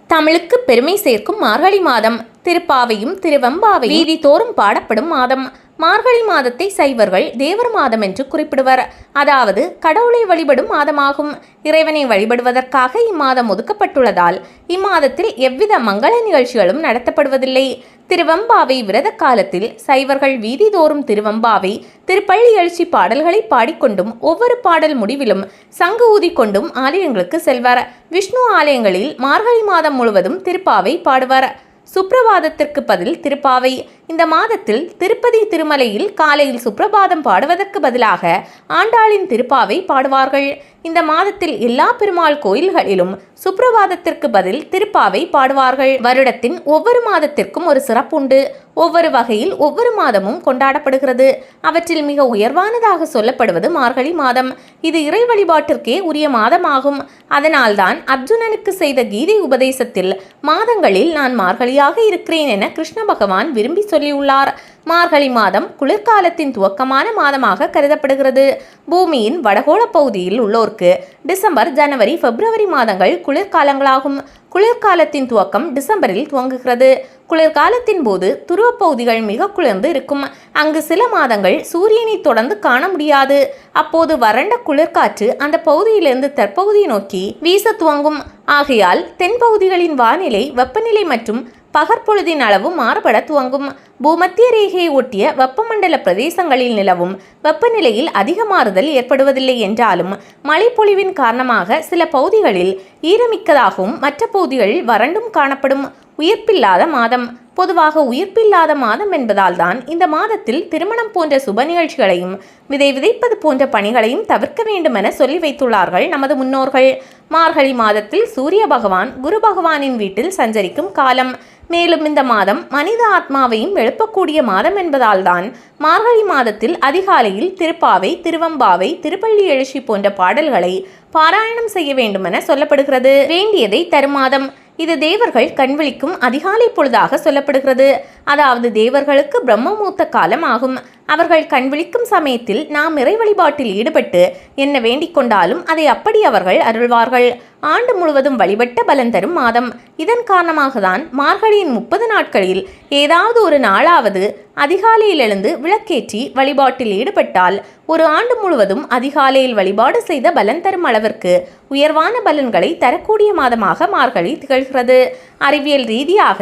தமிழுக்கு பெருமை சேர்க்கும் மார்கழி மாதம். திருப்பாவையும் திருவெம்பாவை வீதி தோறும் பாடப்படும் மாதம். மார்கழி மாதத்தை சைவர்கள் தேவர் மாதம் என்று குறிப்பிடுவர். அதாவது கடவுளை வழிபடும் மாதமாகும். இறைவனை வழிபடுவதற்காக இம்மாதம் ஒதுக்கப்பட்டுள்ளதால் இம்மாதத்தில் எவ்வித மங்கள நிகழ்ச்சிகளும் நடத்தப்படுவதில்லை. திருவெம்பாவை விரத காலத்தில் சைவர்கள் வீதிதோறும் திருவெம்பாவை திருப்பள்ளி எழுச்சி பாடல்களை பாடிக்கொண்டும் ஒவ்வொரு பாடல் முடிவிலும் சங்கு ஊதிக்கொண்டும் ஆலயங்களுக்கு செல்வர். விஷ்ணு ஆலயங்களில் மார்கழி மாதம் முழுவதும் திருப்பாவை பாடுவர். சுப்ரபாதத்திற்கு பதில் திருப்பாவை. இந்த மாதத்தில் திருப்பதி திருமலையில் காலையில் சுப்ரபாதம் பாடுவதற்கு பதிலாக ஆண்டாளின் திருப்பாவை பாடுவார்கள். இந்த மாதத்தில் எல்லா பெருமாள் கோயில்களிலும் சுப்ரபாதத்திற்கு பதில் திருப்பாவை பாடுவார்கள். வருடத்தின் ஒவ்வொரு மாதத்திற்கும் ஒரு சிறப்புண்டு. ஒவ்வொரு வகையில் ஒவ்வொரு மாதமும் கொண்டாடப்படுகிறது. அவற்றில் மிக உயர்வானதாக சொல்லப்படுவது மார்கழி மாதம். இது இறை வழிபாட்டிற்கே உரிய மாதமாகும். அதனால்தான் அர்ஜுனனுக்கு செய்த கீதை உபதேசத்தில் மாதங்களில் நான் மார்கழியாக இருக்கிறேன் என கிருஷ்ண பகவான் விரும்பி சொல்லியுள்ளார். மார்கழி மாதம் குளிர்காலத்தின் துவக்கமான மாதமாக கருதப்படுகிறது. பூமியின் வடகோள பகுதியில் உள்ளோருக்கு டிசம்பர், ஜனவரி, பிப்ரவரி மாதங்கள் குளிர்காலங்களாகும். குளிர்காலத்தின் துவக்கம் டிசம்பரில் துவங்குகிறது. குளிர்காலத்தின் போது துருவ பகுதிகள் மிக குளிர்ந்து இருக்கும். அங்கு சில மாதங்கள் சூரியனை தொடர்ந்து காண முடியாது. அப்போது வறண்ட குளிர்காற்று அந்த பகுதியிலிருந்து தெற்பகுதியை நோக்கி வீச துவங்கும். ஆகையால் தென்பகுதிகளின் வானிலை, வெப்பநிலை மற்றும் பகற்பொழுதின் அளவு மாறுபட துவங்கும். பூமத்திய ரேகையை ஒட்டிய வெப்பமண்டல பிரதேசங்களில் நிலவும் வெப்பநிலையில் அதிக மாறுதல் ஏற்படுவதில்லை என்றாலும் மழைப்பொழிவின் காரணமாக சில பகுதிகளில் ஈரமிக்கதாகவும் மற்ற பகுதிகளில் வறண்டும் காணப்படும். உயிர்ப்பில்லாத மாதம். பொதுவாக உயிர்ப்பில்லாத மாதம் என்பதால் தான் இந்த மாதத்தில் திருமணம் போன்ற சுப நிகழ்ச்சிகளையும் விதை விதைப்பது போன்ற பணிகளையும் தவிர்க்க வேண்டும் என சொல்லி வைத்துள்ளார்கள் நமது முன்னோர்கள். மார்கழி மாதத்தில் சூரிய பகவான் குரு பகவானின் வீட்டில் சஞ்சரிக்கும் காலம். மேலும் இந்த மாதம் மனித ஆத்மாவையும் எழுப்பக்கூடிய மாதம் என்பதால் தான் மார்கழி மாதத்தில் அதிகாலையில் திருப்பாவை, திருவெம்பாவை, திருப்பள்ளி எழுச்சி போன்ற பாடல்களை பாராயணம் செய்ய வேண்டும் என சொல்லப்படுகிறது. வேண்டியதை தரும் மாதம். இது தேவர்கள் கண்விழிக்கும் அதிகாலை பொழுதாக சொல்லப்படுகிறது. அதாவது தேவர்களுக்கு பிரம்மமூர்த்த காலம் ஆகும். அவர்கள் கண்விழிக்கும் சமயத்தில் நாம் இறை வழிபாட்டில் ஈடுபட்டு என்ன வேண்டிக் கொண்டாலும் அதை அப்படி அவர்கள் அருள்வார்கள். ஆண்டு முழுவதும் வழிபட்ட பலன் தரும் மாதம். இதன் காரணமாக தான் மார்கழியின் 30 நாட்களில் ஏதாவது ஒரு நாளாவது அதிகாலையில் எழுந்து விளக்கேற்றி வழிபாட்டில் ஈடுபட்டால் ஒரு ஆண்டு முழுவதும் அதிகாலையில் வழிபாடு செய்த பலன் தரும் அளவிற்கு உயர்வான பலன்களை தரக்கூடிய மாதமாக மார்கழி திகழ்கிறது. அறிவியல் ரீதியாக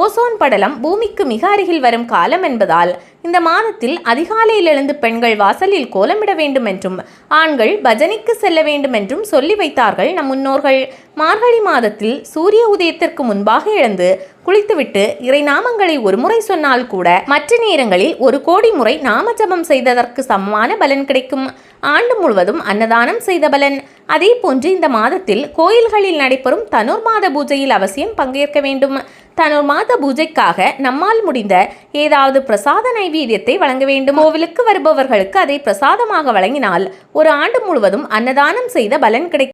ஓசோன் படலம் பூமிக்கு மிக அருகில் வரும் காலம் என்பதால் இந்த மாதத்தில் அதிகாலையில் எழுந்து பெண்கள் வாசலில் கோலமிட வேண்டும் என்றும் ஆண்கள் பஜனைக்கு செல்ல வேண்டும் என்றும் சொல்லி வைத்தார்கள் நம் முன்னோர்கள். மார்கழி மாதத்தில் சூரிய உதயத்திற்கு முன்பாக எழுந்து குளித்துவிட்டு இறை நாமங்களை ஒரு முறை சொன்னால் கூட மற்ற நேரங்களில் 1 கோடி முறை நாம ஜபம் செய்ததற்கு சமமான பலன் கிடைக்கும். ஆண்டு முழுவதும் அன்னதானம் செய்த பலன். அதே போன்று இந்த மாதத்தில் கோயில்களில் நடைபெறும் தனுர் மாத பூஜையில் அவசியம் பங்கேற்க வேண்டும். தனுர் மாத பூஜைக்காக நம்மால் முடிந்த ஏதாவது பிரசாத நைவேத்தியத்தை வழங்க வேண்டும். கோவிலுக்கு வருபவர்களுக்கு அதை பிரசாதமாக வழங்கினால் ஒரு ஆண்டு முழுவதும் அன்னதானம் செய்த பலன் கிடைக்கும்.